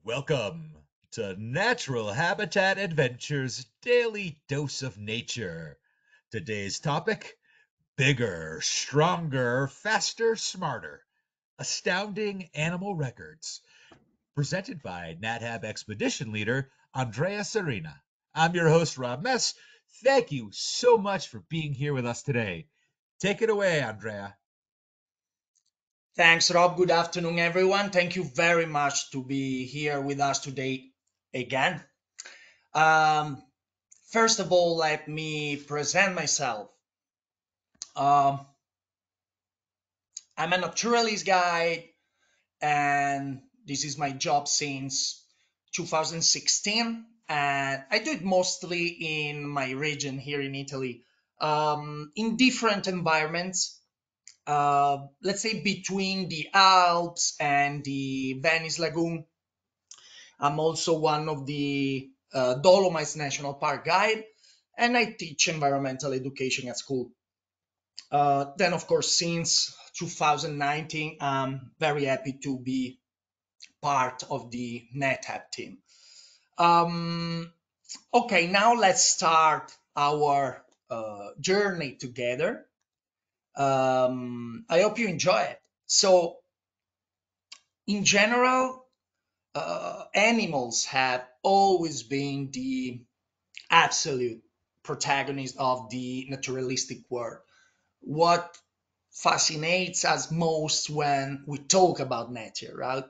Welcome to Natural Habitat Adventures Daily Dose of Nature. Today's topic: bigger, stronger, faster, smarter. Astounding Animal Records. Presented by Nat Hab Expedition Leader Andrea Serena. I'm your host, Rob Mess. Thank you so much for being here with us today. Take it away, Andrea. Thanks, Rob. Good afternoon, everyone. Thank you very much to be here with us today again. Um, First of all, let me present myself. Um, I'm a naturalist guide, and this is my job since 2016. And I do it mostly in my region here in Italy, in different environments. Let's say between the Alps and the Venice Lagoon. I'm also one of the Dolomites National Park guide, and I teach environmental education at school. Then, of course, since 2019, I'm very happy to be part of the Nat Hab team. Um, okay, now let's start our journey together. I hope you enjoy it. So, in general, animals have always been the absolute protagonist of the naturalistic world. What fascinates us most when we talk about nature, right?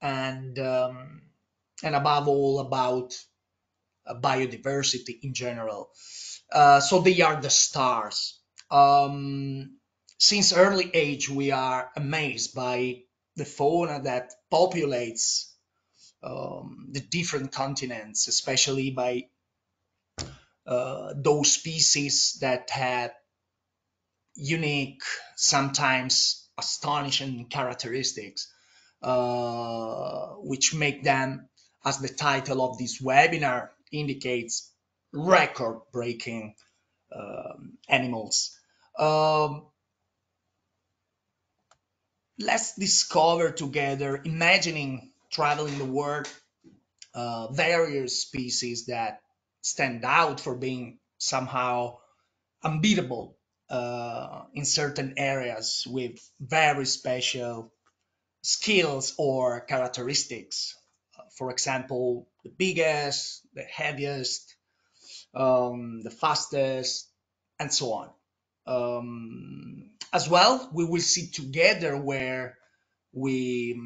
And um, and above all about biodiversity in general. So they are the stars. Since early age, we are amazed by the fauna that populates the different continents, especially by those species that have unique, sometimes astonishing characteristics, which make them, as the title of this webinar indicates, record breaking animals. Um, let's discover together, imagining traveling the world, various species that stand out for being somehow unbeatable in certain areas with very special skills or characteristics. For example, the biggest, the heaviest, the fastest, and so on. As well, we will see together where we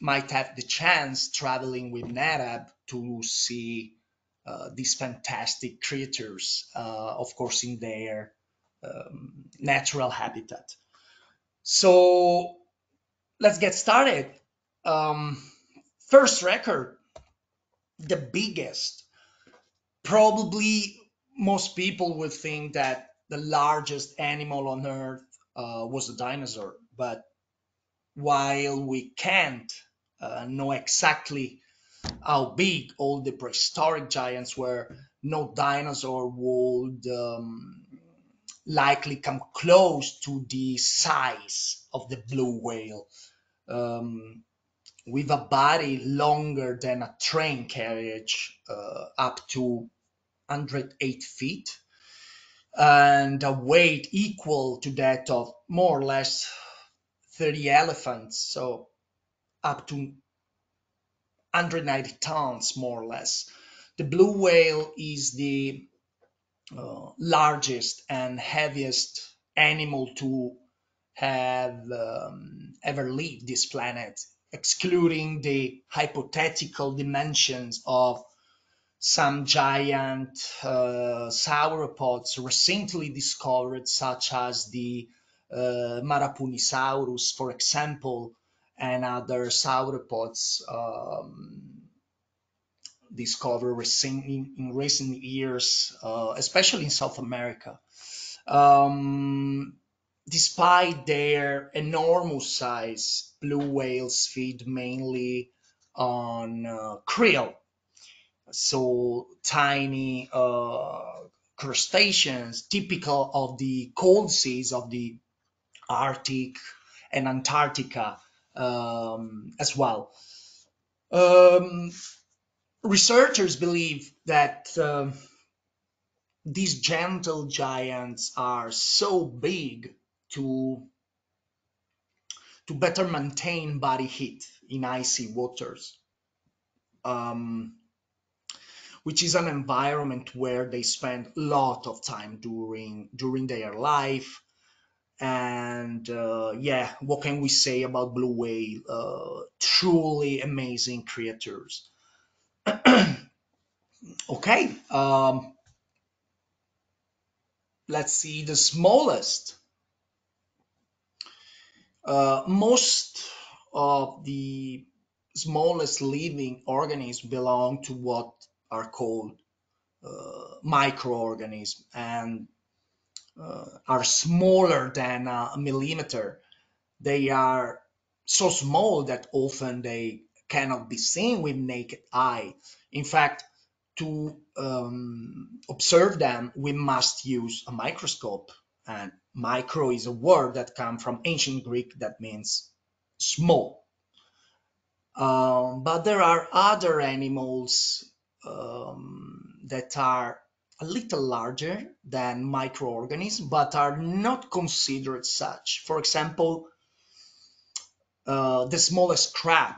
might have the chance traveling with Nat Hab to see these fantastic creatures, of course, in their natural habitat. So let's get started. Um, First record, the biggest. Probably most people would think that the largest animal on Earth was a dinosaur, but while we can't know exactly how big all the prehistoric giants were, no dinosaur would likely come close to the size of the blue whale, um, with a body longer than a train carriage, up to 108 feet, and a weight equal to that of more or less 30 elephants, so up to 190 tons, more or less. The blue whale is the largest and heaviest animal to have ever lived this planet, excluding the hypothetical dimensions of some giant sauropods recently discovered, such as the Marapunisaurus, for example, and other sauropods discovered in recent years, especially in South America. Um, Despite their enormous size, blue whales feed mainly on krill, so tiny crustaceans typical of the cold seas of the Arctic and Antarctica, as well. Um, Researchers believe that these gentle giants are so big to better maintain body heat in icy waters, um, which is an environment where they spend a lot of time during their life. And yeah, what can we say about blue whale? Truly amazing creatures. Okay, let's see the smallest. Most of the smallest living organisms belong to what are called microorganisms and are smaller than a millimeter. They are so small that often they cannot be seen with naked eye. In fact, to observe them, we must use a microscope. And micro is a word that comes from ancient Greek that means small. But there are other animals that are a little larger than microorganisms, but are not considered such. For example, the smallest crab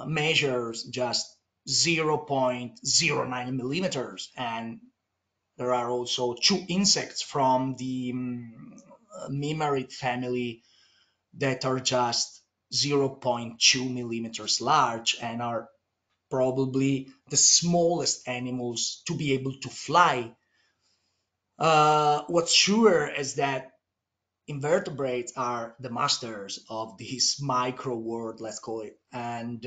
measures just 0.09 millimeters, and there are also two insects from the Mimmarid family that are just 0.2 millimeters large and are probably the smallest animals to be able to fly. What's sure is that invertebrates are the masters of this micro world, let's call it. And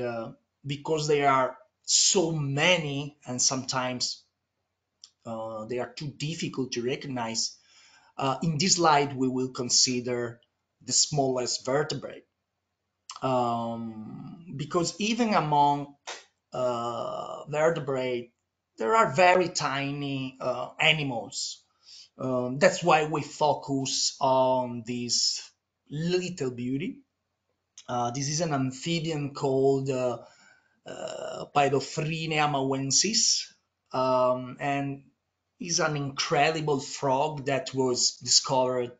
because they are so many and sometimes they are too difficult to recognize, in this slide we will consider the smallest vertebrate. Because even among vertebrate, there are very tiny animals. That's why we focus on this little beauty. This is an amphibian called Pyrofrenia mauensis, and is an incredible frog that was discovered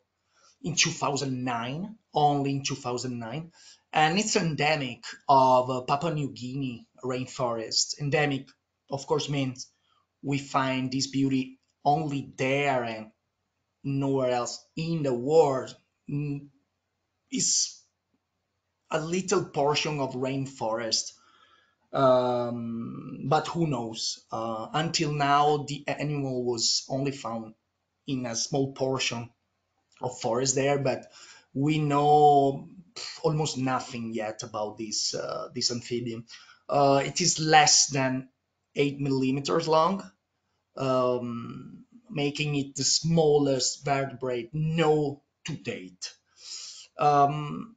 in 2009, only in 2009, and it's endemic of Papua New Guinea rainforest. Endemic, of course, means we find this beauty only there and nowhere else in the world. Is a little portion of rainforest, but who knows? Until now, the animal was only found in a small portion of forest there, but we know almost nothing yet about this amphibian. It is less than 8 millimeters long, making it the smallest vertebrate known to date. Um,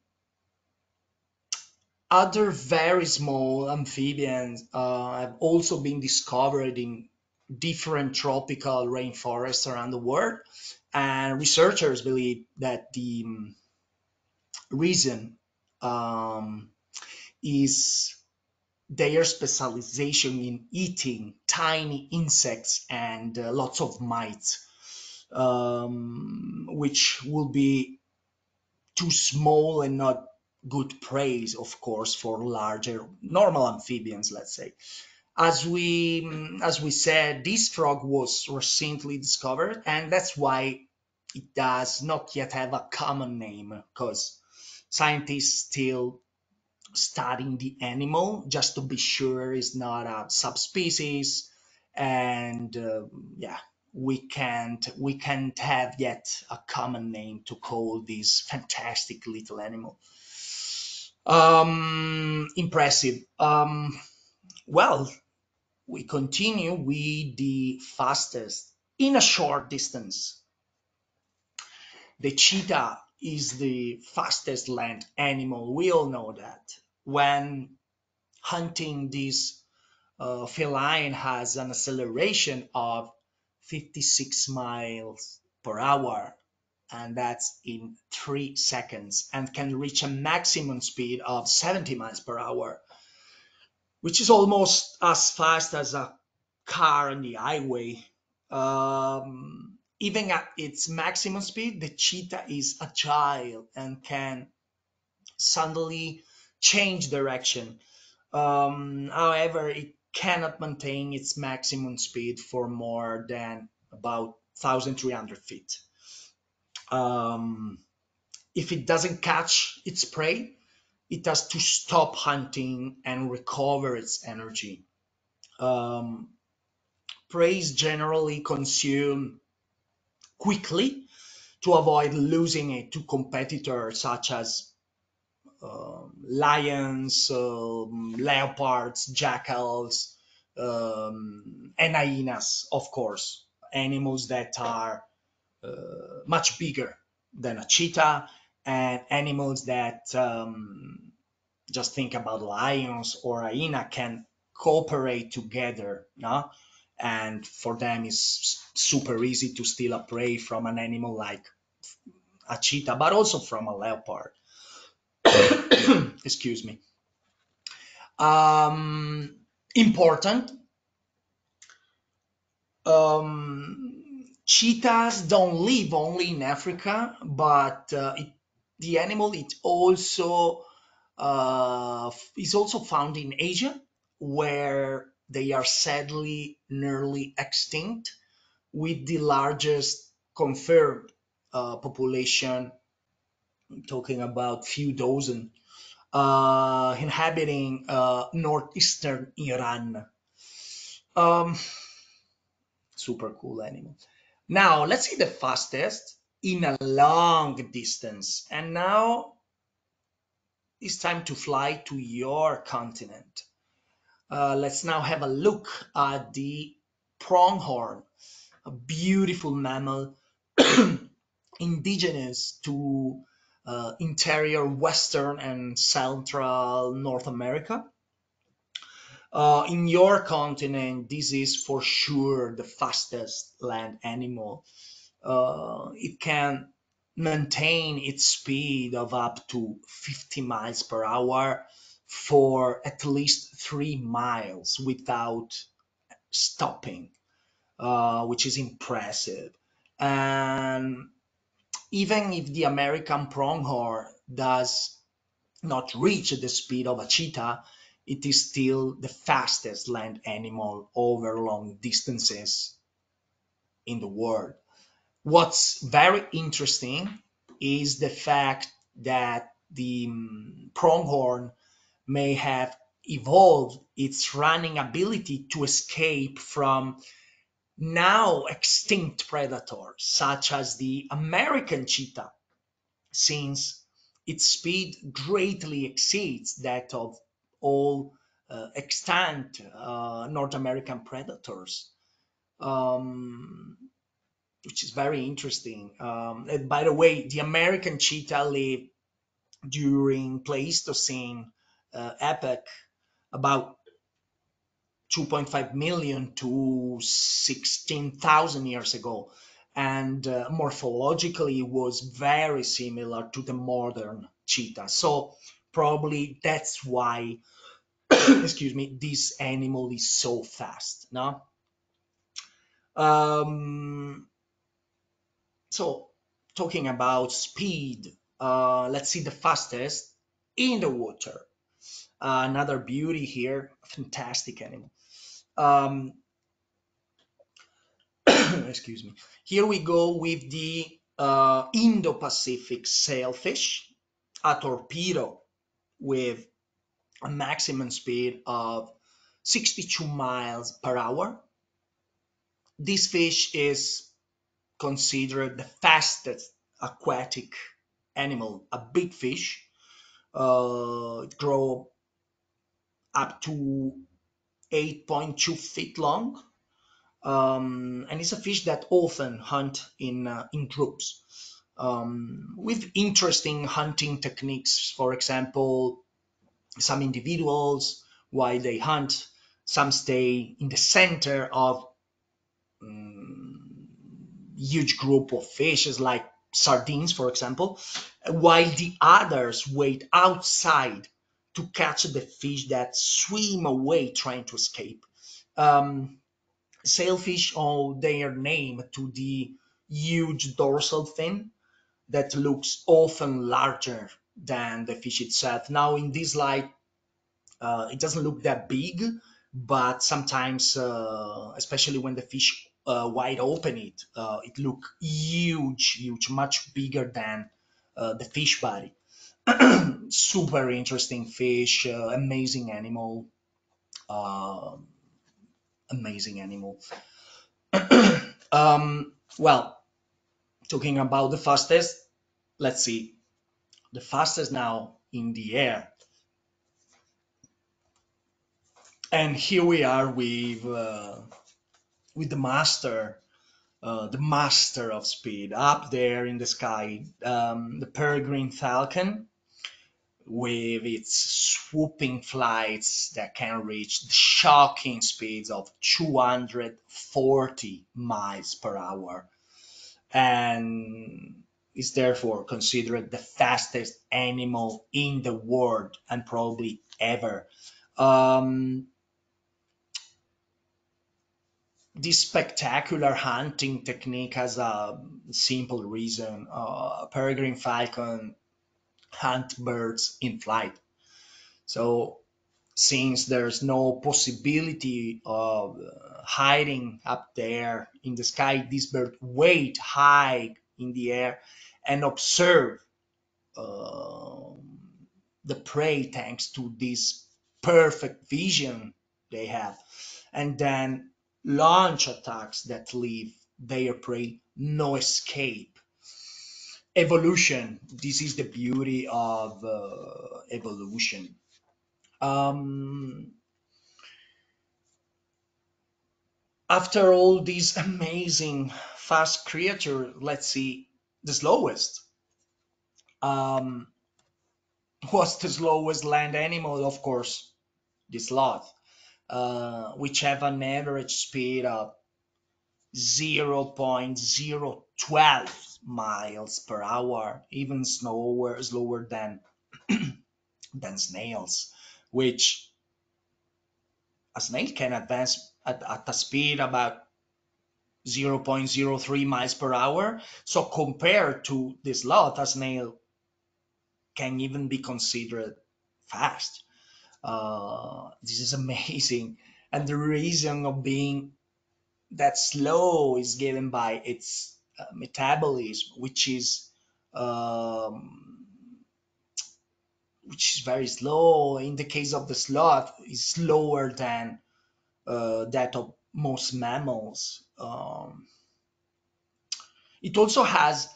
Other very small amphibians have also been discovered in different tropical rainforests around the world, and researchers believe that the reason um, is their specialization in eating tiny insects and lots of mites, which will be too small and not good praise, of course, for larger normal amphibians, let's say. As we said, this frog was recently discovered, and that's why it does not yet have a common name, because scientists still studying the animal just to be sure it's not a subspecies, and yeah, we can't have yet a common name to call this fantastic little animal. Impressive. Well, we continue with the fastest in a short distance. The cheetah is the fastest land animal. We all know that. When hunting, this feline has an acceleration of 56 miles per hour, and that's in 3 seconds, and can reach a maximum speed of 70 miles per hour. which is almost as fast as a car on the highway. Even at its maximum speed, the cheetah is agile and can suddenly change direction. However, it cannot maintain its maximum speed for more than about 1,300 feet. Um, if it doesn't catch its prey, it has to stop hunting and recover its energy. Um, Prey is generally consumed quickly to avoid losing it to competitors such as lions, leopards, jackals, and hyenas, of course, animals that are much bigger than a cheetah, and animals that just think about lions or hyena can cooperate together, no? And for them it's super easy to steal a prey from an animal like a cheetah, but also from a leopard. Excuse me. um, Important. Cheetahs don't live only in Africa, but the animal it also is also found in Asia, where they are sadly nearly extinct, with the largest confirmed population, talking about few dozen, inhabiting northeastern Iran. Um, Super cool animal. Now let's see the fastest in a long distance. And now it's time to fly to your continent. Let's now have a look at the pronghorn, a beautiful mammal indigenous to interior Western and Central North America. In your continent, this is for sure the fastest land animal. It can maintain its speed of up to 50 miles per hour for at least 3 miles without stopping, which is impressive. And even if the American pronghorn does not reach the speed of a cheetah, it is still the fastest land animal over long distances in the world. What's very interesting is the fact that the pronghorn may have evolved its running ability to escape from now extinct predators, such as the American cheetah, since its speed greatly exceeds that of all extant North American predators. Um, which is very interesting. And by the way, the American cheetah lived during Pleistocene epoch, about 2.5 million to 16,000 years ago, and morphologically was very similar to the modern cheetah. So probably that's why, excuse me, this animal is so fast. No. Um, So, talking about speed, let's see the fastest in the water. Another beauty here, fantastic animal. Um, excuse me. Here we go with the Indo-Pacific sailfish, a torpedo with a maximum speed of 62 miles per hour. This fish is considered the fastest aquatic animal, a big fish. It grow up to 8.2 feet long, and it's a fish that often hunt in groups with interesting hunting techniques. For example, some individuals, while they hunt, some stay in the center of huge group of fishes like sardines, for example, while the others wait outside to catch the fish that swim away trying to escape. Um, Sailfish owe their name to the huge dorsal fin that looks often larger than the fish itself. Now, in this light, it doesn't look that big, but sometimes, especially when the fish wide open it look huge, huge, much bigger than the fish body. Super interesting fish, amazing animal, uh, amazing animal. Well, talking about the fastest, let's see. The fastest now in the air. And here we are with the master of speed up there in the sky, the peregrine falcon with its swooping flights that can reach the shocking speeds of 240 miles per hour, and is therefore considered the fastest animal in the world and probably ever. Um, this spectacular hunting technique has a simple reason. Peregrine falcon hunt birds in flight. So since there's no possibility of hiding up there in the sky, this bird wait high in the air and observe uh, the prey thanks to this perfect vision they have, and then launch attacks that leave their prey no escape. Evolution. This is the beauty of evolution. Um, After all these amazing fast creature, let's see the slowest. Um, what's the slowest land animal? Of course, the sloth, which have an average speed of 0.012 miles per hour, even slower than snails, which a snail can advance at a speed about 0.03 miles per hour. So compared to the sloth, a snail can even be considered fast. This is amazing. And the reason of being that slow is given by its metabolism, um, which is very slow. In the case of the sloth, is slower than that of most mammals. It also has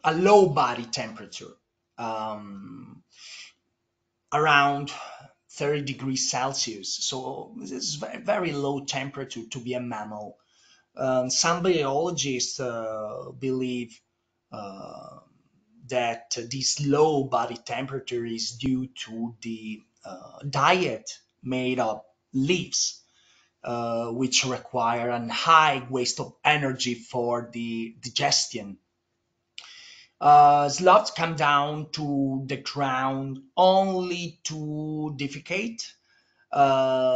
a low body temperature, um, around 30 degrees Celsius. So this is very, very low temperature to be a mammal. Some biologists believe uh, that this low body temperature is due to the diet made of leaves, which require a high waste of energy for the digestion. Sloths come down to the ground only to defecate,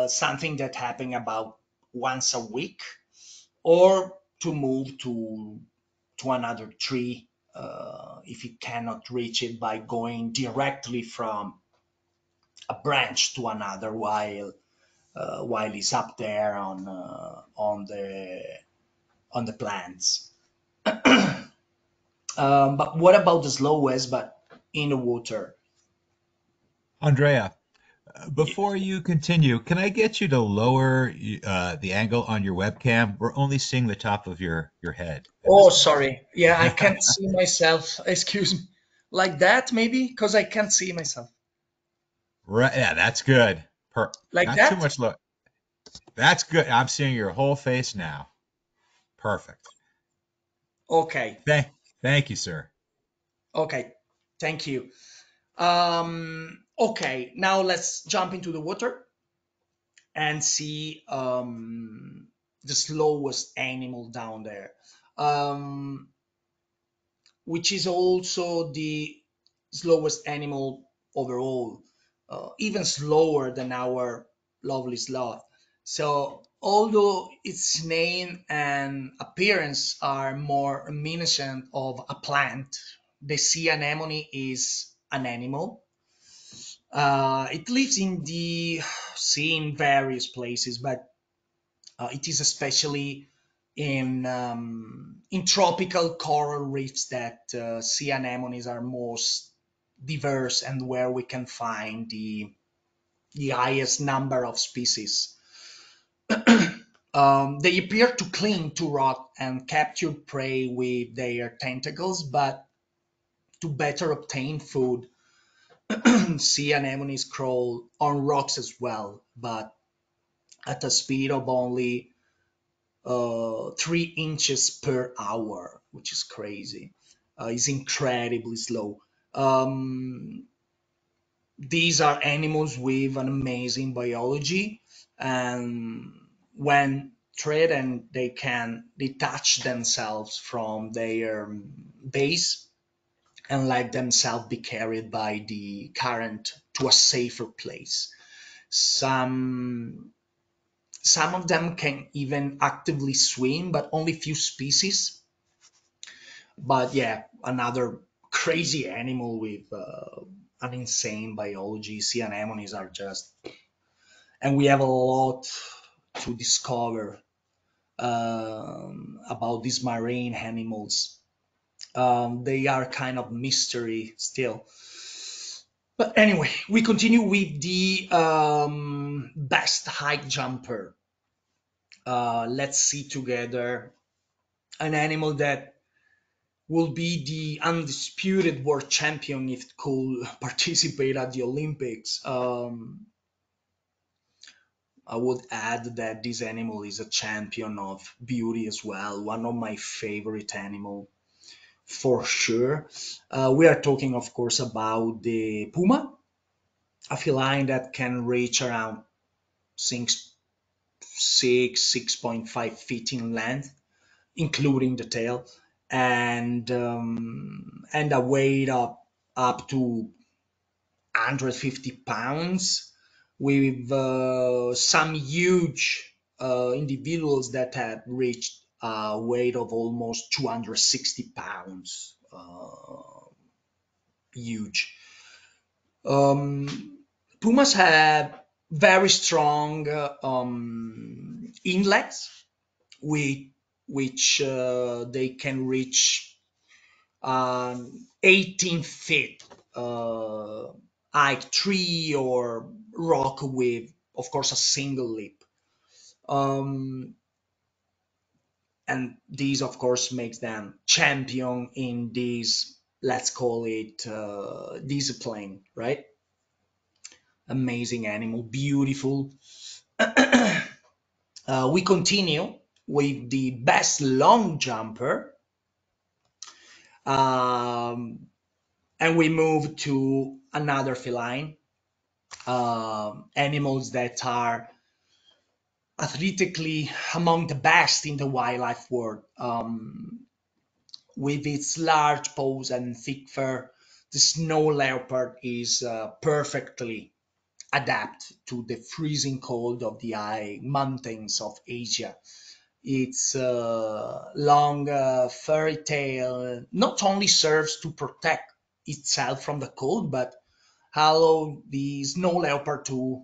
something that happens about once a week, or to move to another tree if it cannot reach it by going directly from a branch to another while it's up there on the plants. But what about the slowest but in the water? Andrea, before you continue, can I get you to lower the angle on your webcam? We're only seeing the top of your head at Oh, this point. sorry. Yeah, I can't see myself. Excuse me. Like that, maybe? Because I can't see myself. Right, yeah, that's good. Like Not too that? much low. That's good. I'm seeing your whole face now. Perfect. Okay. Thank, thank you, sir. Okay. Thank you. Okay. Now let's jump into the water and see the slowest animal down there. Um, which is also the slowest animal overall, even slower than our lovely sloth. So, although its name and appearance are more reminiscent of a plant, the sea anemone is an animal. It lives in the sea in various places, but it is especially in tropical coral reefs that sea anemones are most diverse and where we can find the highest number of species. They appear to cling to rock and capture prey with their tentacles, but to better obtain food, sea anemones crawl on rocks as well, but at a speed of only 3 inches per hour, which is crazy. It's incredibly slow. Um, these are animals with an amazing biology, and when threatened, they can detach themselves from their base and let themselves be carried by the current to a safer place. Some some of them can even actively swim, but only few species. But yeah, another crazy animal with an insane biology. Sea anemones are just, and we have a lot to discover about these marine animals. They are kind of mystery still. But anyway, we continue with the best high jumper. Let's see together an animal that will be the undisputed world champion if it could participate at the Olympics. I would add that this animal is a champion of beauty as well, one of my favorite animal for sure. We are talking, of course, about the puma, a feline that can reach around 6.5 feet in length, including the tail, and a weight of up to 150 pounds, with some huge individuals that have reached a weight of almost 260 pounds. Huge. Um, Pumas have very strong inlets, with which they can reach 18 feet high tree or rock with, of course, a single leap. Um, and these, of course, makes them champion in this, let's call it, discipline, right? Amazing animal, beautiful. We continue with the best long jumper. Um, and we move to another feline, animals that are athletically among the best in the wildlife world. With its large paws and thick fur, the snow leopard is perfectly adapted to the freezing cold of the high mountains of Asia. Its long, furry tail not only serves to protect itself from the cold, but allow the snow leopard to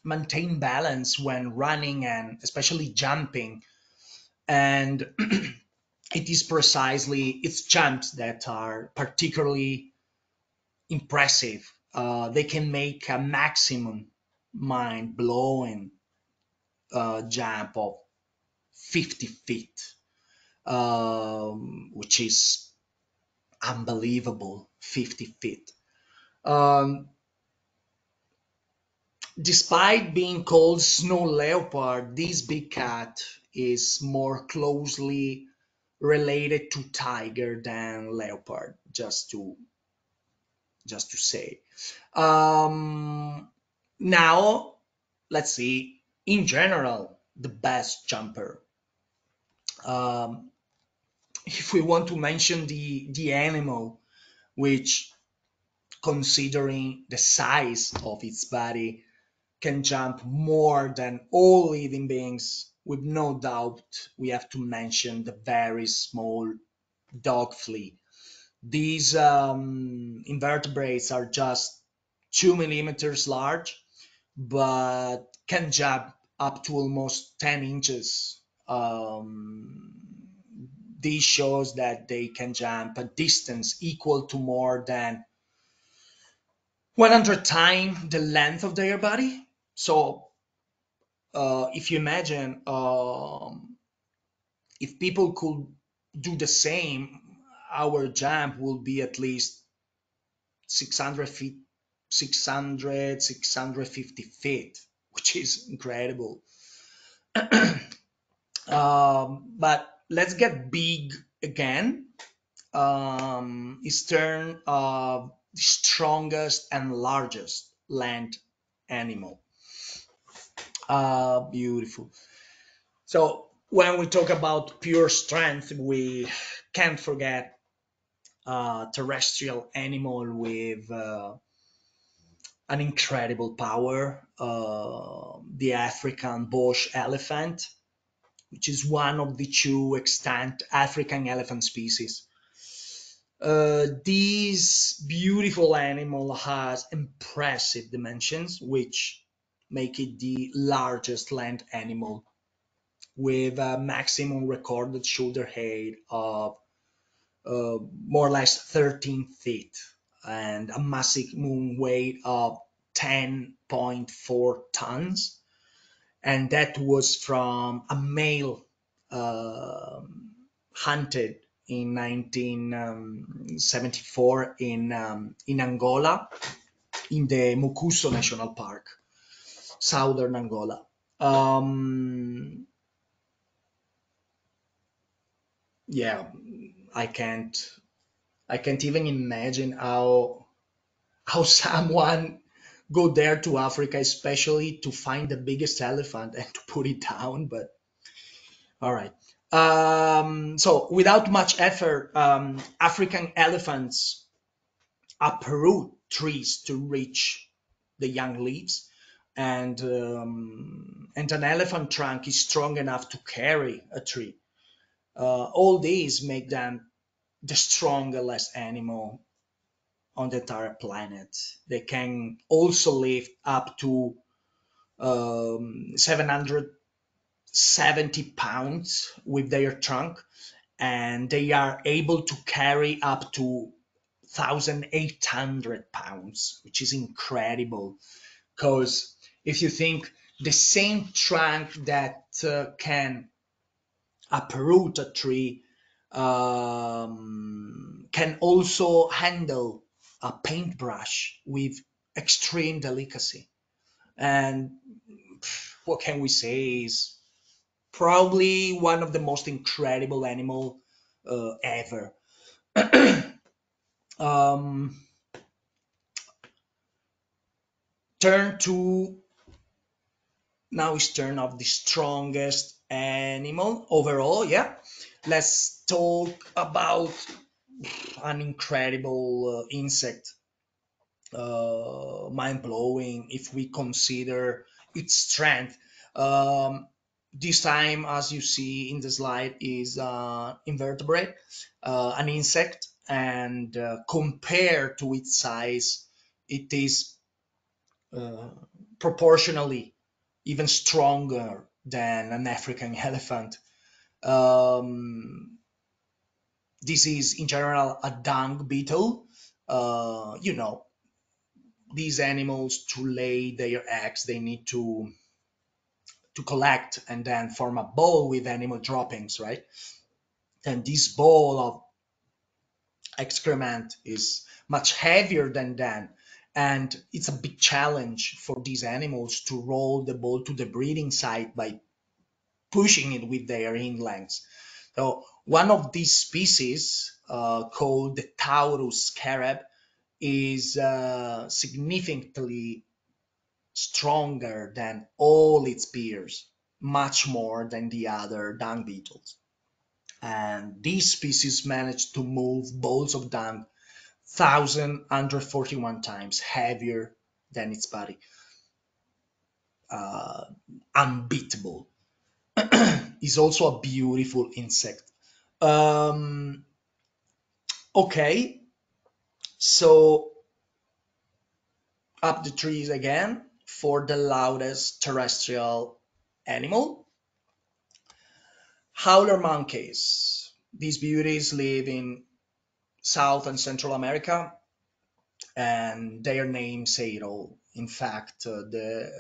maintain balance when running and especially jumping. And it is precisely its jumps that are particularly impressive. They can make a maximum mind blowing jump of 50 feet, which is unbelievable. 50 feet. Um, Despite being called snow leopard, this big cat is more closely related to tiger than leopard. Just to say. Um, Now, let's see. In general, the best jumper. Um, if we want to mention the animal, which, considering the size of its body, can jump more than all living beings, with no doubt we have to mention the very small dog flea. These invertebrates are just 2 millimeters large, but can jump up to almost 10 inches. This shows that they can jump a distance equal to more than 100 times the length of their body. So, if you imagine, if people could do the same, our jump will be at least 600 feet, 650 feet, which is incredible. But let's get big again. Is turned the strongest and largest land animal. Beautiful. So when we talk about pure strength, we can't forget terrestrial animal with an incredible power, the African bush elephant, which is one of the two extant African elephant species. This beautiful animal has impressive dimensions, which make it the largest land animal, with a maximum recorded shoulder height of more or less 13 feet and a maximum weight of 10.4 tons. And that was from a male hunted in 1974 in Angola, in the Mukuso National Park, southern Angola. Um, yeah, I can't I can't even imagine how someone go there to Africa, especially to find the biggest elephant and to put it down. But all right. So without much effort, African elephants uproot trees to reach the young leaves, and an elephant trunk is strong enough to carry a tree. All these make them the strongest animal on the entire planet. They can also lift up to 770 pounds with their trunk, and they are able to carry up to 1,800 pounds, which is incredible. Because if you think, the same trunk that can uproot a tree can also handle a paintbrush with extreme delicacy. And what can we say, is probably one of the most incredible animal ever. um, turn to Now is turn of the strongest animal overall. Yeah, let's talk about an incredible insect, mind blowing if we consider its strength. Um, this time, as you see in the slide, is invertebrate, an insect, and compared to its size, it is uh, proportionally even stronger than an African elephant. Um, this is, in general, a dung beetle. You know, these animals, to lay their eggs, they need to collect and then form a ball with animal droppings, right? And this ball of excrement is much heavier than that, and it's a big challenge for these animals to roll the ball to the breeding site by pushing it with their hind legs. So one of these species, called the Taurus scarab, is significantly stronger than all its peers, much more than the other dung beetles. And this species managed to move balls of dung 1,141 times heavier than its body. Uh, Unbeatable. Is also a beautiful insect. Um, okay, so up the trees again for the loudest terrestrial animal. Howler monkeys. These beauties live in South and Central America, and their names say it all. In fact, the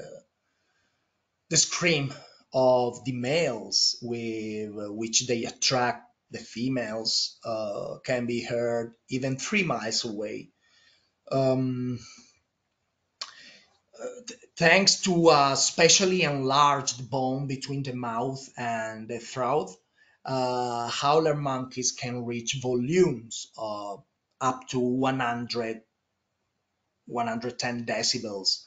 scream of the males with which they attract the females can be heard even 3 miles away. Um, Thanks to a specially enlarged bone between the mouth and the throat, howler monkeys can reach volumes of up to 100, 110 decibels.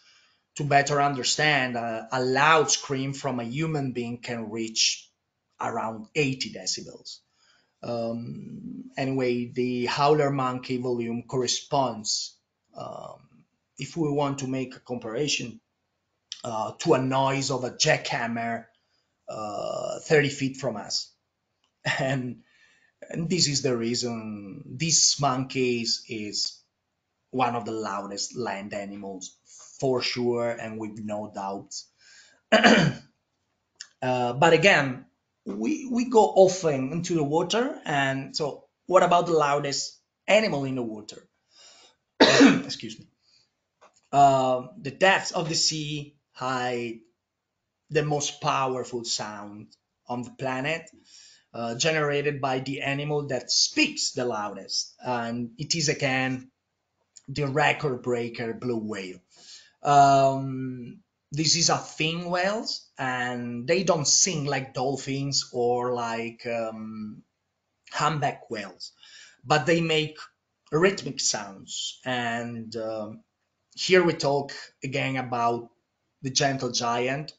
To better understand, a loud scream from a human being can reach around 80 decibels. Anyway, the howler monkey volume corresponds, if we want to make a comparison, to a noise of a jackhammer 30 feet from us. And, and this is the reason this monkey is one of the loudest land animals for sure and with no doubt. But again, we go often into the water, and so what about the loudest animal in the water? Excuse me. The depths of the sea hide the most powerful sound on the planet, generated by the animal that speaks the loudest, and it is again the record breaker blue whale. This is a fin whales, and they don't sing like dolphins or like humpback whales, but they make rhythmic sounds. And here we talk again about the gentle giant,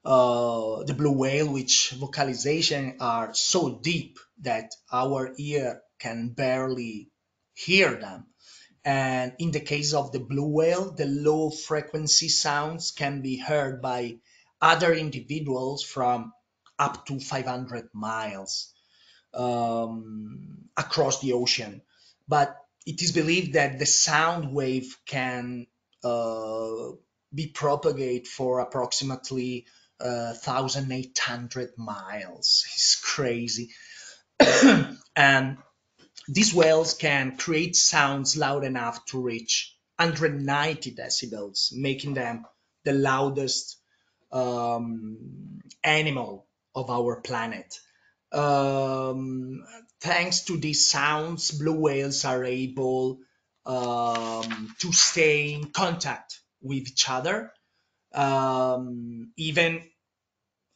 the blue whale, which vocalization are so deep that our ear can barely hear them. And in the case of the blue whale, the low frequency sounds can be heard by other individuals from up to 500 miles across the ocean. But it is believed that the sound wave can uh, be propagated for approximately 1,800 miles. It's crazy. And these whales can create sounds loud enough to reach 190 decibels, making them the loudest animal of our planet. Um, Thanks to these sounds, blue whales are able to stay in contact with each other, even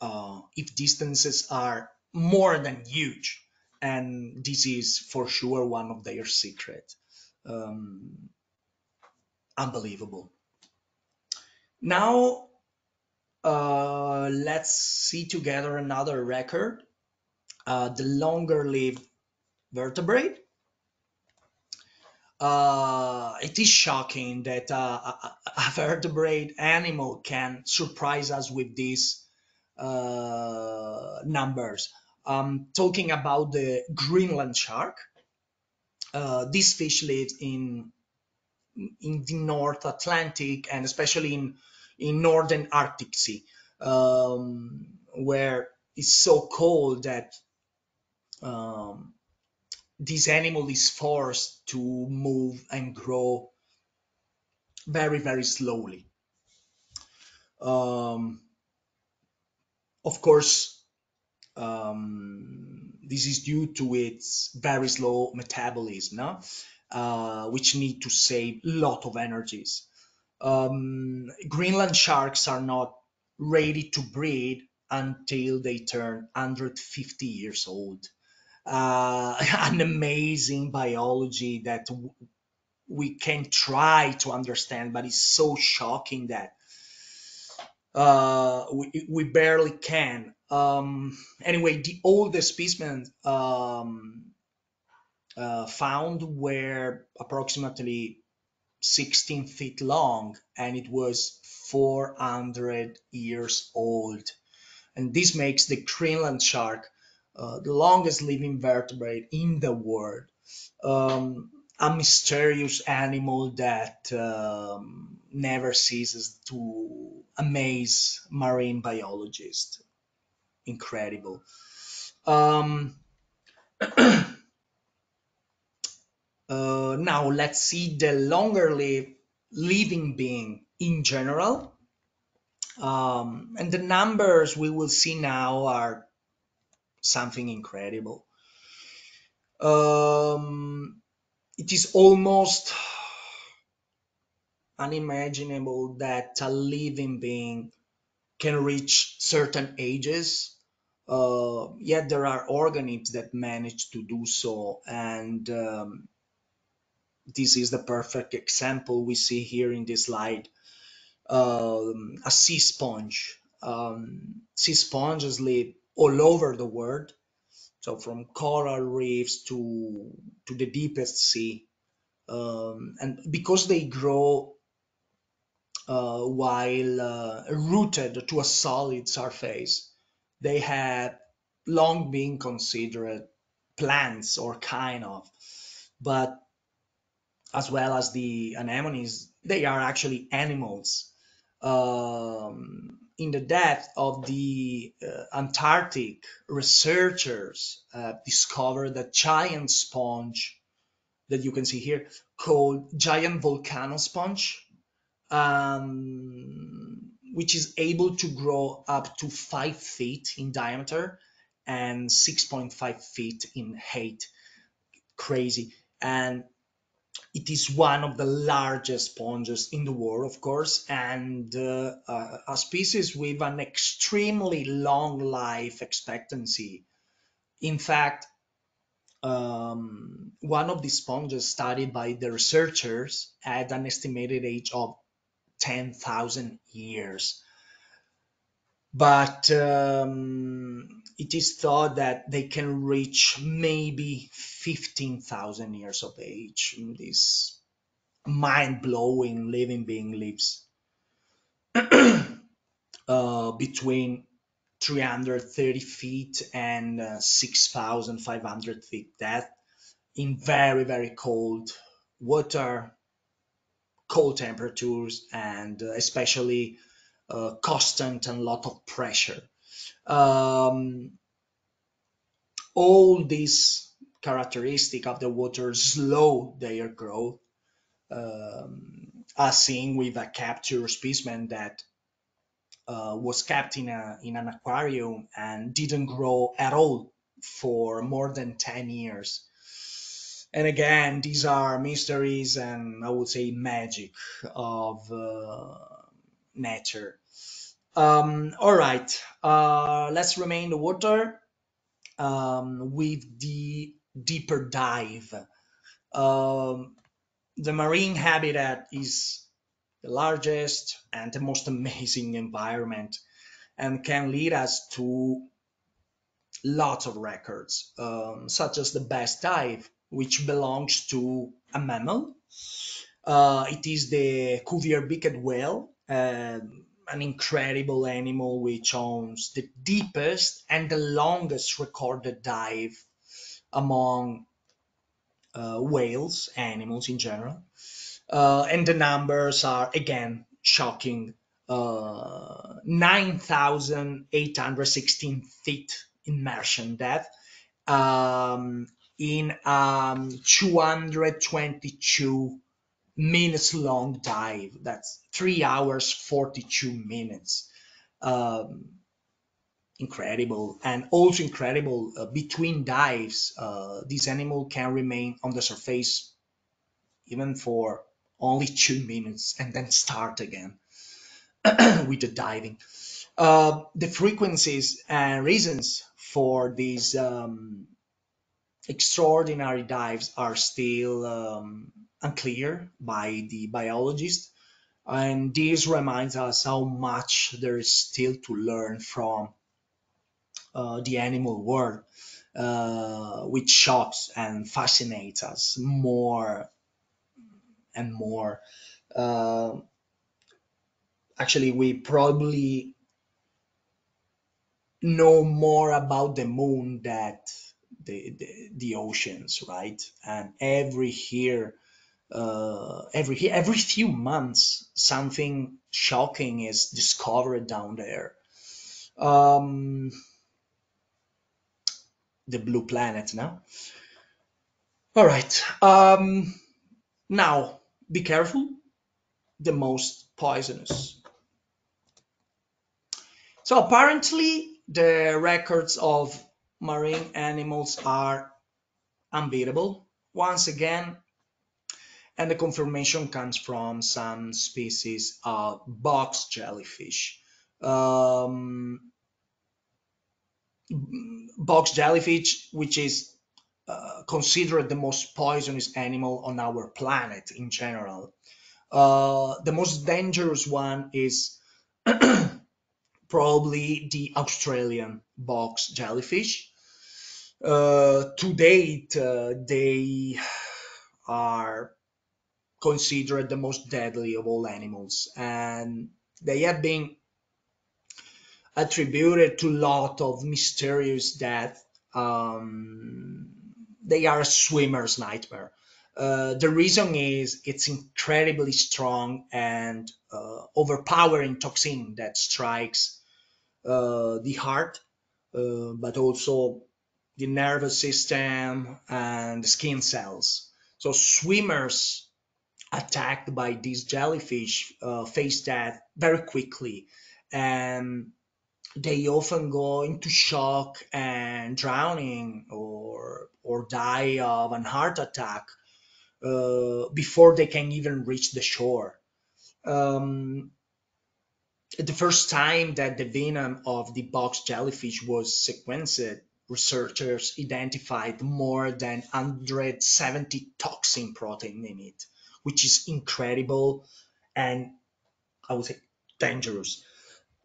if distances are more than huge. And this is for sure one of their secrets. Um, Unbelievable. Now, let's see together another record. The longer lived vertebrate. It is shocking that a vertebrate animal can surprise us with these numbers. Talking about the Greenland shark. This fish lives in the North Atlantic and especially in northern Arctic Sea, where it's so cold that um, this animal is forced to move and grow very, very slowly. Um, of course, this is due to its very slow metabolism, no? Which need to save a lot of energies. Greenland sharks are not ready to breed until they turn 150 years old. An amazing biology that we can try to understand, but it's so shocking that we barely can. Anyway, the oldest specimens found were approximately 16 feet long, and it was 400 years old. And this makes the Greenland shark the longest living vertebrate in the world. A mysterious animal that never ceases to amaze marine biologists. Incredible. Um, Now let's see the longer living being in general. And the numbers we will see now are something incredible. It is almost unimaginable that a living being can reach certain ages. Yet there are organisms that manage to do so, and this is the perfect example we see here in this slide. A sea sponge. Sea sponges live all over the world, so from coral reefs to the deepest sea. And because they grow while rooted to a solid surface, they have long been considered plants or kind of, but as well as the anemones, they are actually animals. In the depth of the Antarctic, researchers discovered a giant sponge that you can see here called giant volcano sponge, which is able to grow up to 5 feet in diameter and 6.5 feet in height. Crazy. And it is one of the largest sponges in the world, of course, and a species with an extremely long life expectancy. In fact, one of the sponges studied by the researchers had an estimated age of 10,000 years. But it is thought that they can reach maybe 15,000 years of age. This mind-blowing living being lives between 330 feet and 6,500 feet depth in very, very cold water, cold temperatures, and especially constant and lot of pressure. Um, all these characteristic of the water slow their growth, as seen with a captured specimen that was kept in an aquarium and didn't grow at all for more than 10 years. And again, these are mysteries and I would say magic of nature. All right, let's remain in the water with the deeper dive. Um, the marine habitat is the largest and the most amazing environment and can lead us to lots of records, such as the best dive, which belongs to a mammal. It is the Cuvier-beaked whale, an incredible animal which owns the deepest and the longest recorded dive among whales, animals in general. And the numbers are again shocking. 9,816 feet immersion depth in 222 minutes long dive. That's 3 hours 42 minutes. Um, Incredible, and also incredible between dives. This animal can remain on the surface even for only 2 minutes and then start again with the diving. The frequencies and reasons for these extraordinary dives are still unclear by the biologist, and this reminds us how much there is still to learn from the animal world, which shocks and fascinates us more and more. Uh, Actually, we probably know more about the moon than the oceans, right? And every few months, something shocking is discovered down there. Um, the blue planet now. All right. Now, be careful. The most poisonous. So apparently, the records of marine animals are unbeatable once again, and the confirmation comes from some species of box jellyfish. Um, Box jellyfish, which is considered the most poisonous animal on our planet in general. The most dangerous one is probably the Australian box jellyfish. To date, they are considered the most deadly of all animals, and they have been attributed to a lot of mysterious death. Um, they are a swimmer's nightmare. The reason is it's incredibly strong and overpowering toxin that strikes the heart, but also the nervous system and the skin cells. So swimmers attacked by these jellyfish face death very quickly, and they often go into shock and drowning or die of an heart attack before they can even reach the shore. Um, the first time that the venom of the box jellyfish was sequenced, researchers identified more than 170 toxin protein in it, which is incredible and I would say dangerous.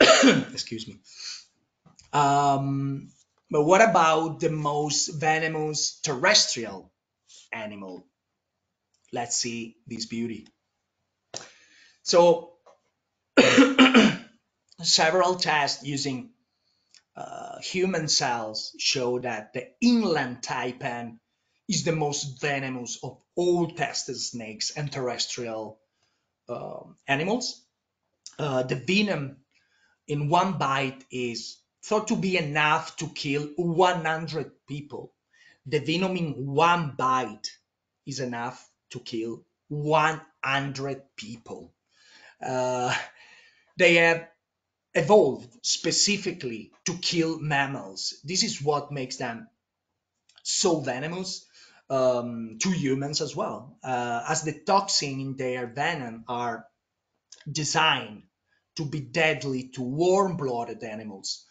Excuse me. But what about the most venomous terrestrial animal? Let's see this beauty. So, several tests using human cells show that the inland taipan is the most venomous of all tested snakes and terrestrial animals. The venom in one bite is thought to be enough to kill 100 people. The venom in one bite is enough to kill 100 people. Uh, they have evolved specifically to kill mammals. This is what makes them so venomous to humans as well, as the toxin in their venom are designed to be deadly to warm-blooded animals.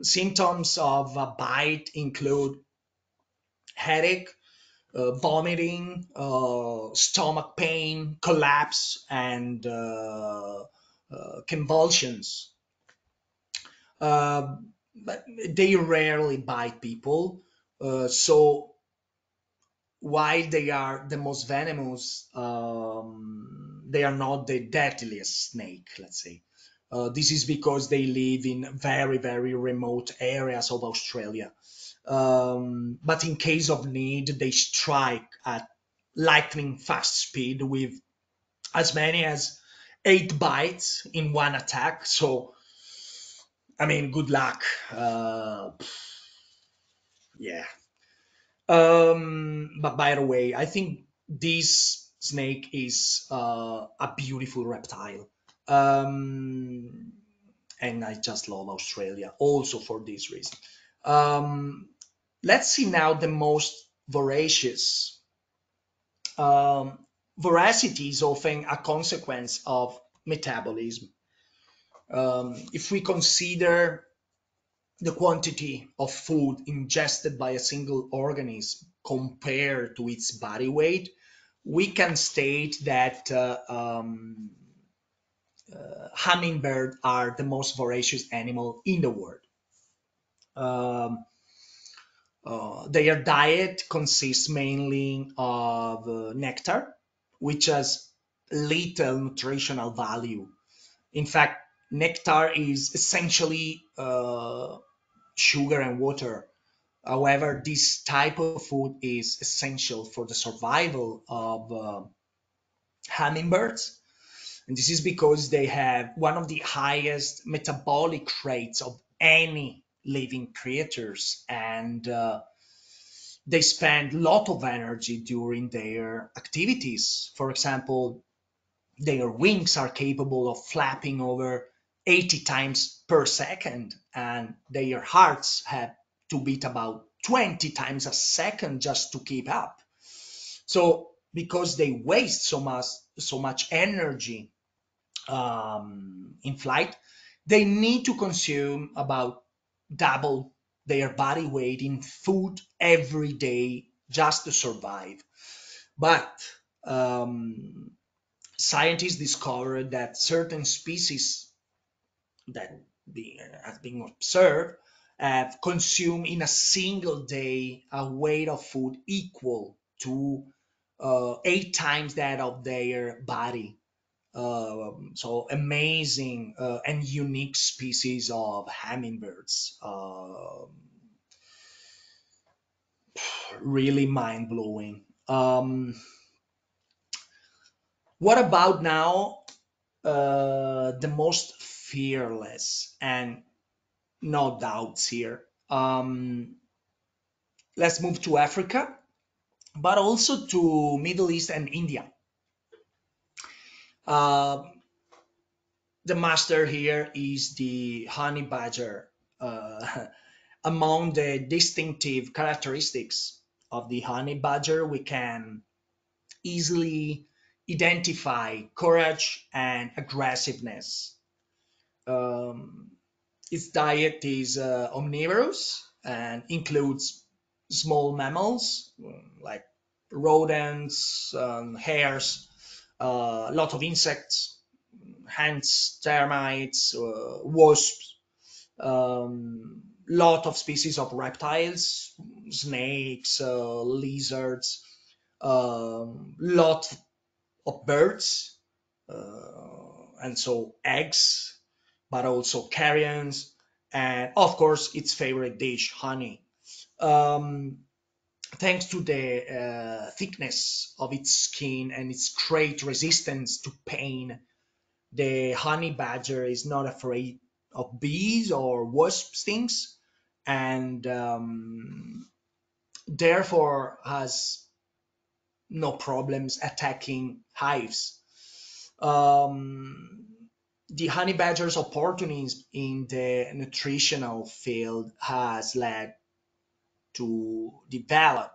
Symptoms of a bite include headache, vomiting, stomach pain, collapse, and convulsions. Uh, but they rarely bite people. So while they are the most venomous, they are not the deadliest snake, let's say. This is because they live in very, very remote areas of Australia. But in case of need, they strike at lightning fast speed with as many as 8 bites in one attack. So, I mean, good luck. Yeah. But by the way, I think this snake is a beautiful reptile. Um, and I just love Australia also for this reason. Um, let's see now the most voracious. Um, Voracity is often a consequence of metabolism. If we consider the quantity of food ingested by a single organism compared to its body weight, we can state that hummingbirds are the most voracious animal in the world. Um, their diet consists mainly of nectar, which has little nutritional value. In fact, nectar is essentially sugar and water. However, this type of food is essential for the survival of hummingbirds. And this is because they have one of the highest metabolic rates of any living creatures. And they spend a lot of energy during their activities. For example, their wings are capable of flapping over 80 times per second, and their hearts have to beat about 20 times a second just to keep up. So, because they waste so much energy in flight, they need to consume about double their body weight in food every day just to survive. But um, scientists discovered that certain species that have been observed have consumed in a single day a weight of food equal to 8 times that of their body. So amazing and unique species of hummingbirds. Really mind blowing. What about now the most fearless, and no doubts here. Let's move to Africa, but also to Middle East and India. Uh, the master here is the honey badger. Among the distinctive characteristics of the honey badger, we can easily identify courage and aggressiveness. Um, its diet is omnivorous and includes small mammals like rodents, hares, a lot of insects, ants, termites, wasps, lot of species of reptiles, snakes, lizards, lot of birds, and so eggs, but also carrions, and of course its favorite dish, honey. Um, Thanks to the thickness of its skin and its great resistance to pain, the honey badger is not afraid of bees or wasp stings, and therefore has no problems attacking hives. Um, the honey badger's opportunities in the nutritional field has led to develop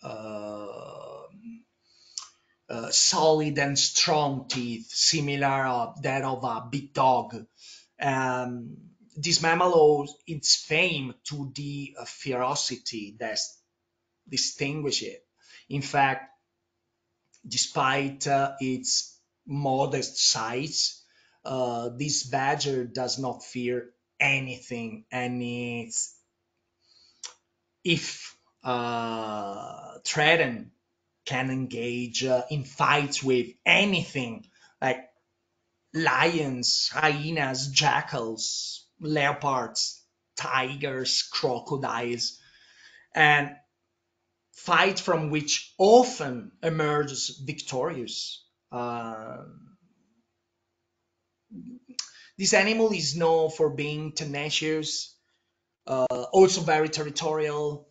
uh, solid and strong teeth, similar that of a big dog. Um, this mammal owes its fame to the ferocity that distinguishes it. In fact, despite its modest size, this badger does not fear anything, and if threatened, can engage in fights with anything like lions, hyenas, jackals, leopards, tigers, crocodiles, and fight from which often emerges victorious. This animal is known for being tenacious, also very territorial.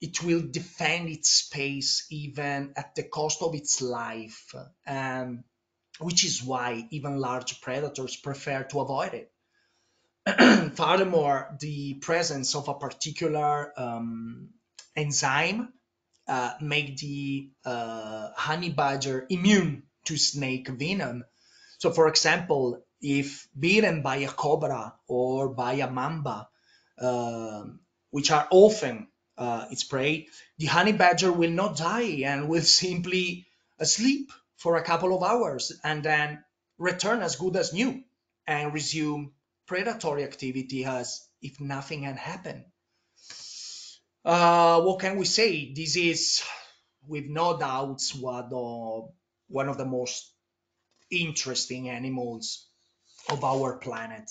It will defend its space even at the cost of its life, which is why even large predators prefer to avoid it. Furthermore, the presence of a particular enzyme make the honey badger immune to snake venom. So, for example, if bitten by a cobra or by a mamba, um, which are often its prey, the honey badger will not die and will simply sleep for a couple of hours and then return as good as new and resume predatory activity as if nothing had happened. What can we say? This is, with no doubts, one of the most interesting animals of our planet,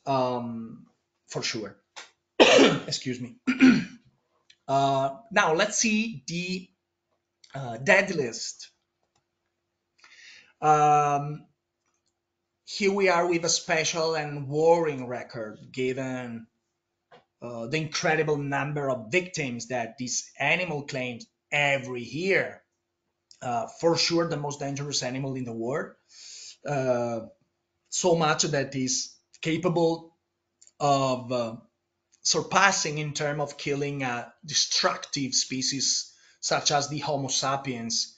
um, for sure. Excuse me. Now let's see the deadliest. Um, Here we are with a special and worrying record, given the incredible number of victims that this animal claims every year. For sure, the most dangerous animal in the world. Uh, so much that is capable of surpassing in terms of killing a destructive species such as the Homo sapiens.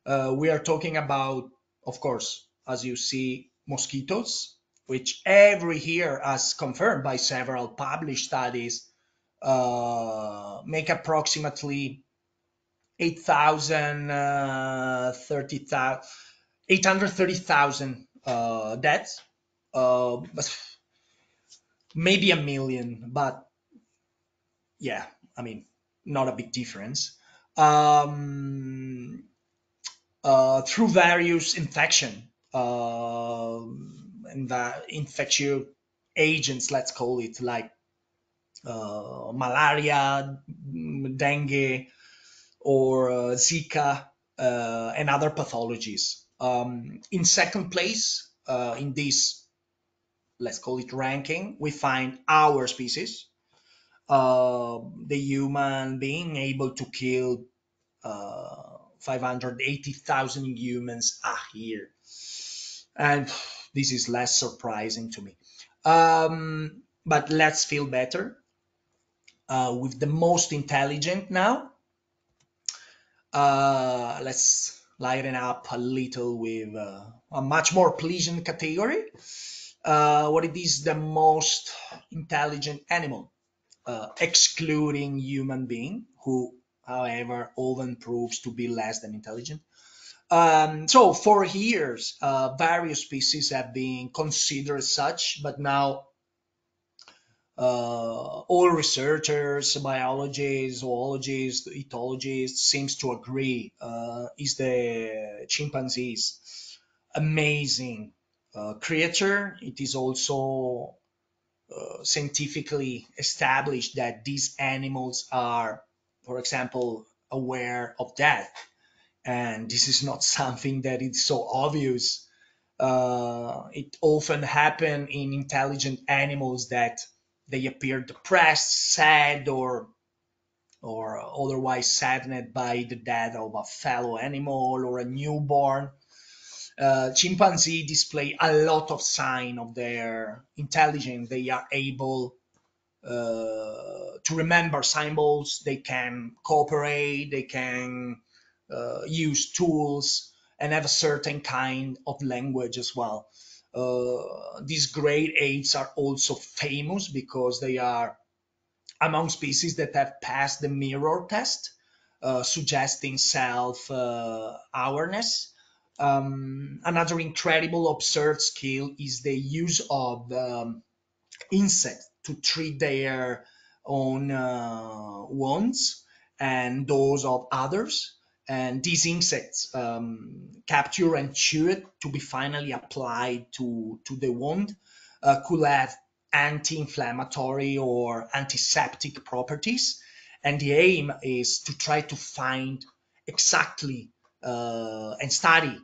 We are talking about, of course, as you see, mosquitoes, which every year, as confirmed by several published studies, make approximately 830,000 deaths, but maybe a million, but yeah, I mean, not a big difference. Um, Through various infection and the infectious agents, let's call it, like malaria, dengue, or Zika, and other pathologies. In second place, in this, let's call it, ranking, we find our species, the human being able to kill 580,000 humans a year. And this is less surprising to me. But let's feel better with the most intelligent now. Let's lighten up a little with a much more pleasant category. What it is the most intelligent animal, excluding human being, who, however, often proves to be less than intelligent. So for years, various species have been considered such, but now all researchers, biologists, zoologists, ethologists seems to agree is the chimpanzees. Amazing creature. It is also scientifically established that these animals are, for example, aware of death, and this is not something that is so obvious. It often happens in intelligent animals that they appear depressed, sad, or otherwise saddened by the death of a fellow animal or a newborn. Chimpanzee display a lot of sign of their intelligence. They are able to remember symbols. They can cooperate. They can use tools and have a certain kind of language as well. These great apes are also famous because they are among species that have passed the mirror test, suggesting self awareness. Another incredible observed skill is the use of insects to treat their own wounds and those of others. And these insects capture and chew it to be finally applied to the wound. Could have anti-inflammatory or antiseptic properties. And the aim is to try to find exactly and study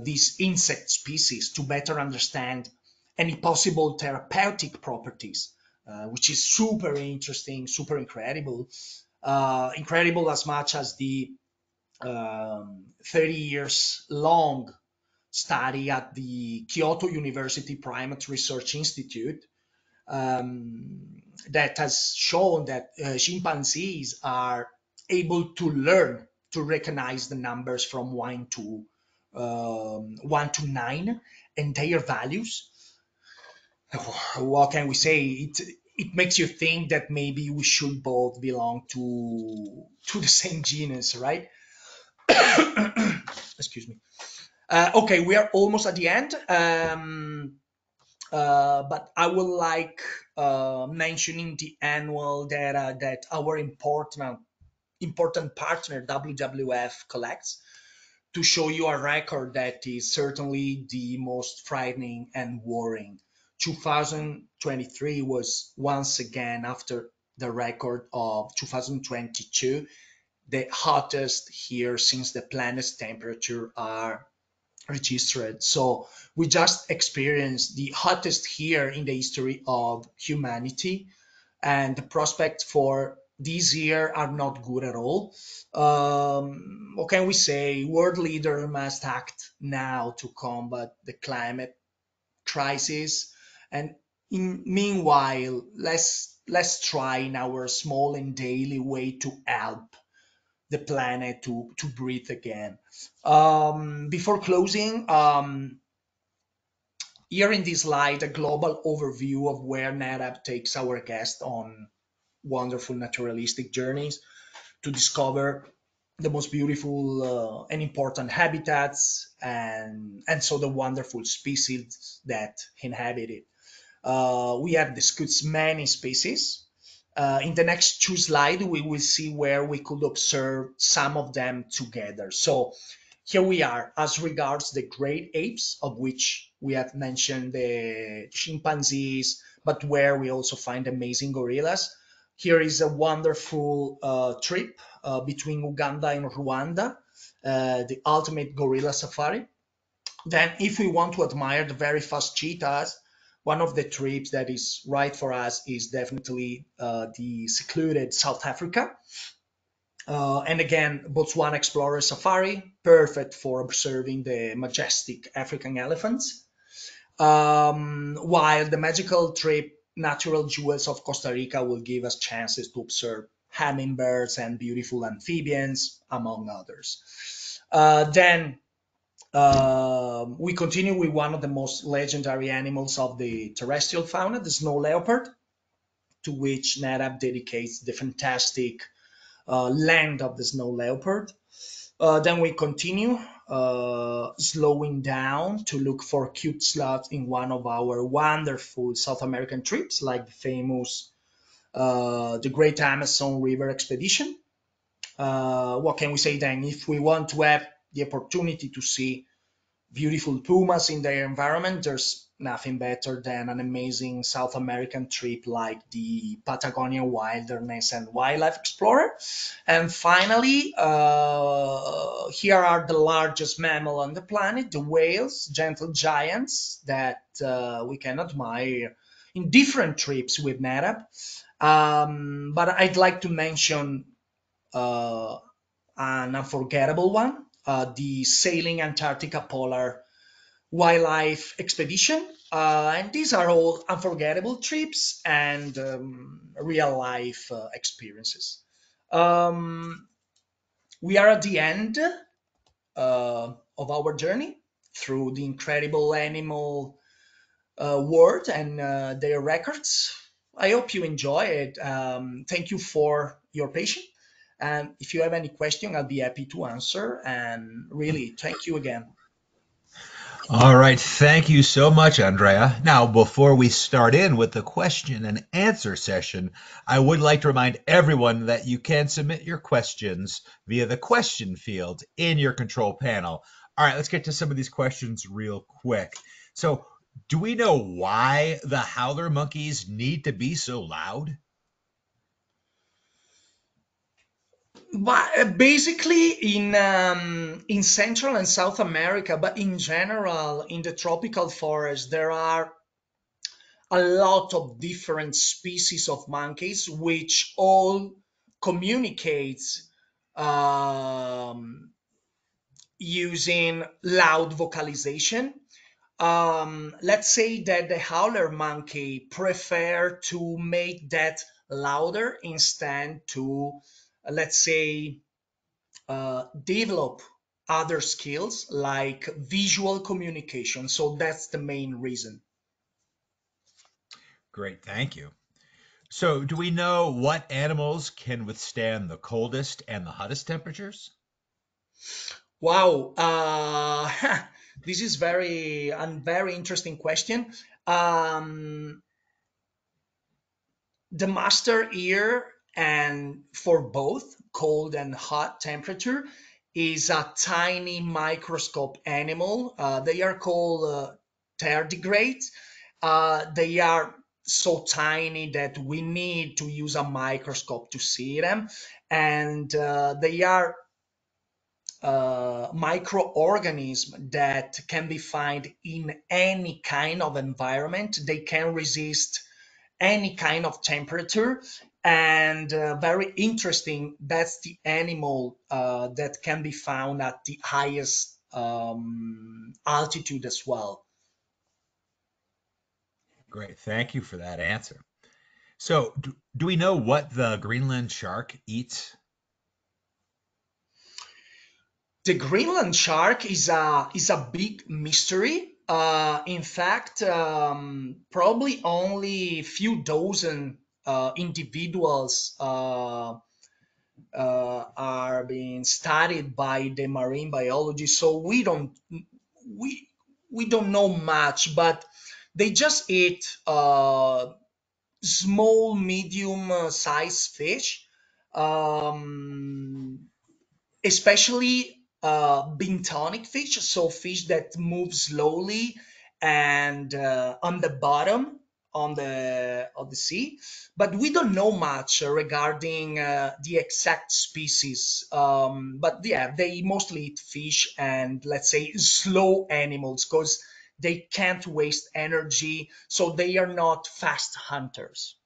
these insect species to better understand any possible therapeutic properties, which is super interesting, super incredible. Incredible as much as the 30 years long study at the Kyoto University Primate Research Institute that has shown that chimpanzees are able to learn to recognize the numbers from 1 to 9 and their values. What can we say? It makes you think that maybe we should both belong to the same genus, right? Excuse me. Okay, we are almost at the end. But I would like mentioning the annual data that our important partner WWF collects to show you a record that is certainly the most frightening and worrying. 2023 was once again, after the record of 2022, the hottest year since the planet's temperature are registered. So we just experienced the hottest year in the history of humanity, and the prospects for this year are not good at all. What can we say? World leaders must act now to combat the climate crisis, and meanwhile, let's try in our small and daily way to help the planet to breathe again. Before closing, here in this slide, a global overview of where Nat Hab takes our guest on wonderful naturalistic journeys to discover the most beautiful and important habitats, and so the wonderful species that inhabit it. We have discussed many species. In the next two slides, we will see where we could observe some of them together. So here we are as regards the great apes, of which we have mentioned the chimpanzees, but where we also find amazing gorillas. Here is a wonderful trip between Uganda and Rwanda, the ultimate gorilla safari. Then, if we want to admire the very fast cheetahs, one of the trips that is right for us is definitely the secluded South Africa. And again, Botswana Explorer Safari, perfect for observing the majestic African elephants. While the magical trip Natural Jewels of Costa Rica will give us chances to observe hummingbirds and beautiful amphibians, among others. Then we continue with one of the most legendary animals of the terrestrial fauna, the snow leopard, to which Nat Hab dedicates the fantastic land of the snow leopard. Then we continue slowing down to look for cute slots in one of our wonderful South American trips, like the famous the Great Amazon River Expedition. What can we say then? If we want to have the opportunity to see beautiful pumas in their environment, there's nothing better than an amazing South American trip like the Patagonia Wilderness and Wildlife Explorer. And finally, here are the largest mammal on the planet, the whales, gentle giants that we can admire in different trips with Nat Hab. But I'd like to mention uh, an unforgettable one, the Sailing Antarctica Polar Wildlife Expedition. And these are all unforgettable trips and real life experiences. Um, we are at the end of our journey through the incredible animal world and their records. I hope you enjoy it. Thank you for your patience. And if you have any question, I'll be happy to answer. And really, thank you again. All right, thank you so much, Andrea. Now, before we start in with the question and answer session, I would like to remind everyone that you can submit your questions via the question field in your control panel. All right, let's get to some of these questions real quick. So, do we know why the howler monkeys need to be so loud? But basically, in Central and South America, but in general, in the tropical forest, there are a lot of different species of monkeys, which all communicates um, using loud vocalization. Let's say that the howler monkey prefer to make that louder instead to, let's say, develop other skills like visual communication. So that's the main reason. Great, thank you. So, do we know what animals can withstand the coldest and the hottest temperatures? Wow. This is very interesting question. Um, the master ear, and for both cold and hot temperature, is a tiny microscope animal. They are called tardigrades. They are so tiny that we need to use a microscope to see them, and they are microorganism that can be found in any kind of environment. They can resist any kind of temperature, and very interesting, that's the animal that can be found at the highest altitude as well. Great. Thank you for that answer. So, do we know what the Greenland shark eats? The Greenland shark is a big mystery. In fact, probably only few dozen individuals are being studied by the marine biology, so we we don't know much, but they just eat small, medium size fish. Um, Especially bentonic fish, so fish that move slowly and on the bottom of the sea. But we don't know much regarding the exact species. But yeah, they mostly eat fish and, let's say, slow animals because they can't waste energy, so they are not fast hunters.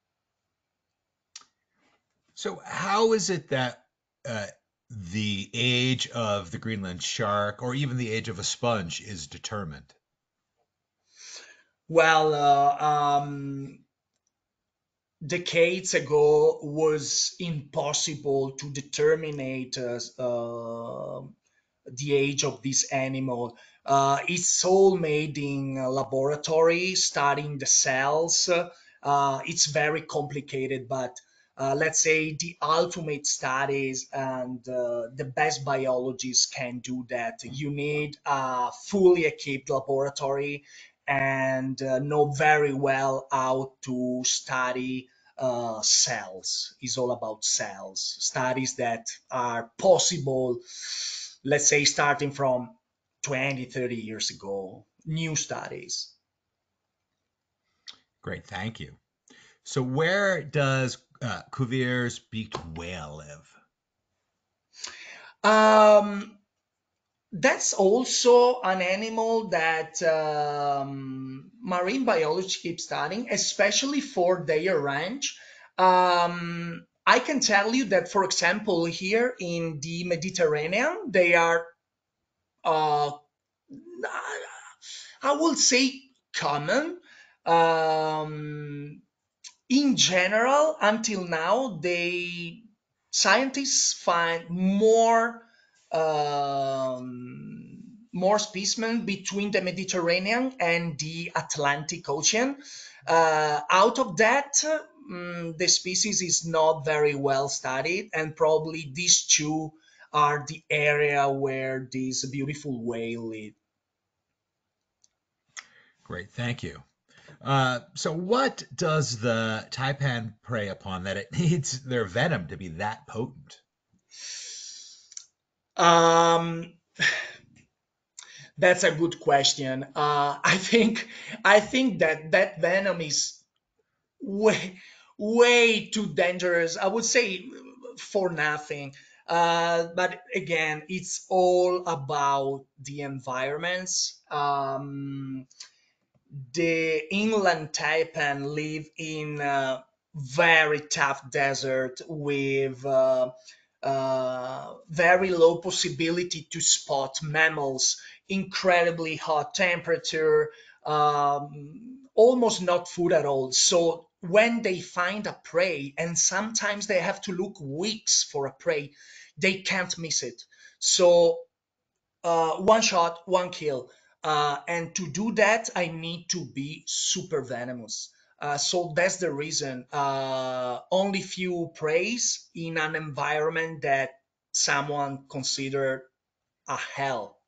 So, how is it that the age of the Greenland shark, or even the age of a sponge, is determined? Well, decades ago was impossible to determine the age of this animal. It's all made in a laboratory, studying the cells. It's very complicated, but let's say the ultimate studies and the best biologists can do that. You need a fully equipped laboratory and know very well how to study cells. It's all about cells. Studies that are possible, let's say, starting from 20, 30 years ago. New studies. Great, thank you. So, where does Cuvier's beaked whale live? Um, that's also an animal that marine biology keeps studying, especially for their range. I can tell you that, for example, here in the Mediterranean, they are, uh, I would say, common. Um, in general, until now, they scientists find more specimens between the Mediterranean and the Atlantic Ocean. Out of that, the species is not very well studied, and probably these two are the area where this beautiful whale live. Great, thank you. So, what does the taipan prey upon that it needs their venom to be that potent? Um, that's a good question. I think that venom is way too dangerous. I would say for nothing. But again, it's all about the environments. The inland taipan live in a very tough desert with very low possibility to spot mammals, incredibly hot temperature, almost not food at all. So when they find a prey, and sometimes they have to look weeks for a prey, they can't miss it. So one shot, one kill. And to do that, I need to be super venomous. So that's the reason. Only few preys in an environment that someone considered a hell.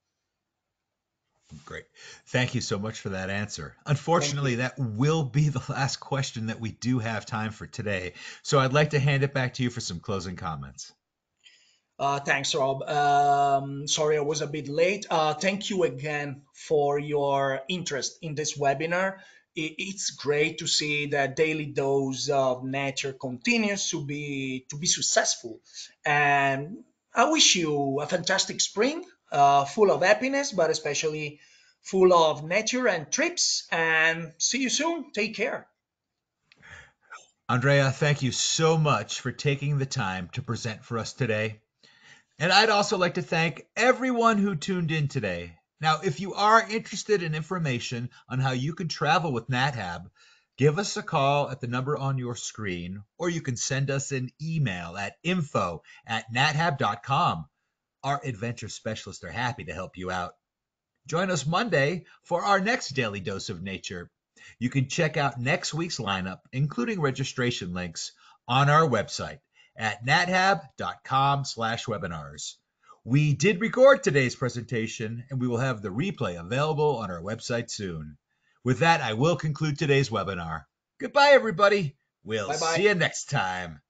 Great. Thank you so much for that answer. Thank you. Unfortunately, that will be the last question that we do have time for today. So I'd like to hand it back to you for some closing comments. Thanks, Rob. Sorry I was a bit late. Thank you again for your interest in this webinar. It's great to see that daily dose of nature continues to be successful. And I wish you a fantastic spring, full of happiness, but especially full of nature and trips. And see you soon. Take care. Andrea, thank you so much for taking the time to present for us today. And I'd also like to thank everyone who tuned in today. Now, if you are interested in information on how you can travel with Nat Hab, give us a call at the number on your screen, or you can send us an email at info@nathab.com. Our adventure specialists are happy to help you out. Join us Monday for our next Daily Dose of Nature. You can check out next week's lineup, including registration links, on our website at nathab.com/webinars. We did record today's presentation, and we will have the replay available on our website soon. With that, I will conclude today's webinar. Goodbye, everybody. We'll Bye see bye. you next time.